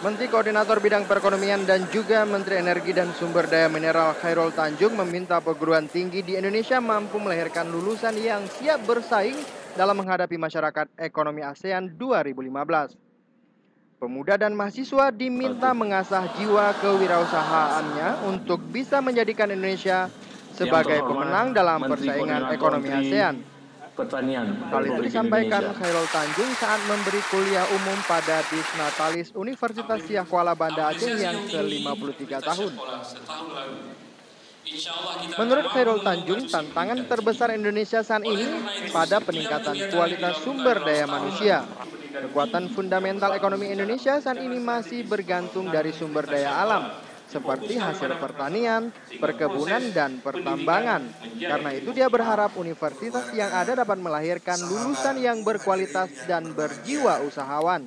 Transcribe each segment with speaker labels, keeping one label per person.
Speaker 1: Menteri Koordinator Bidang Perekonomian dan juga Menteri Energi dan Sumber Daya Mineral Chairul Tanjung meminta perguruan tinggi di Indonesia mampu melahirkan lulusan yang siap bersaing dalam menghadapi masyarakat ekonomi ASEAN 2015. Pemuda dan mahasiswa diminta mengasah jiwa kewirausahaannya untuk bisa menjadikan Indonesia sebagai pemenang dalam persaingan ekonomi ASEAN.
Speaker 2: Pertanian
Speaker 1: Hal itu disampaikan Chairul Tanjung saat memberi kuliah umum pada Disnatalis Universitas Siah Kuala Banda Aceh yang ke-53 tahun. Menurut Chairul Tanjung, tantangan terbesar Indonesia saat ini pada peningkatan kualitas sumber daya manusia. Kekuatan fundamental ekonomi Indonesia saat ini masih bergantung dari sumber daya alam, seperti hasil pertanian, perkebunan, dan pertambangan. Karena itu dia berharap universitas yang ada dapat melahirkan lulusan yang berkualitas dan berjiwa usahawan.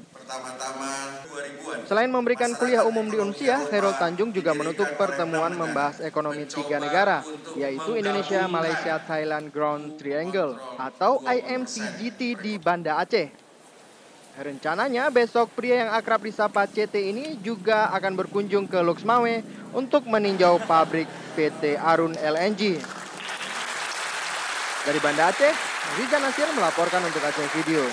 Speaker 1: Selain memberikan kuliah umum di Unsia, Chairul Tanjung juga menutup pertemuan membahas ekonomi 3 negara, yaitu Indonesia, Malaysia, Thailand Grand Triangle atau IMCGT di Banda Aceh. Rencananya besok pria yang akrab disapa CT ini juga akan berkunjung ke Luxmawe untuk meninjau pabrik PT Arun LNG. Dari Banda Aceh, Rizal Nasir melaporkan untuk Aceh Video.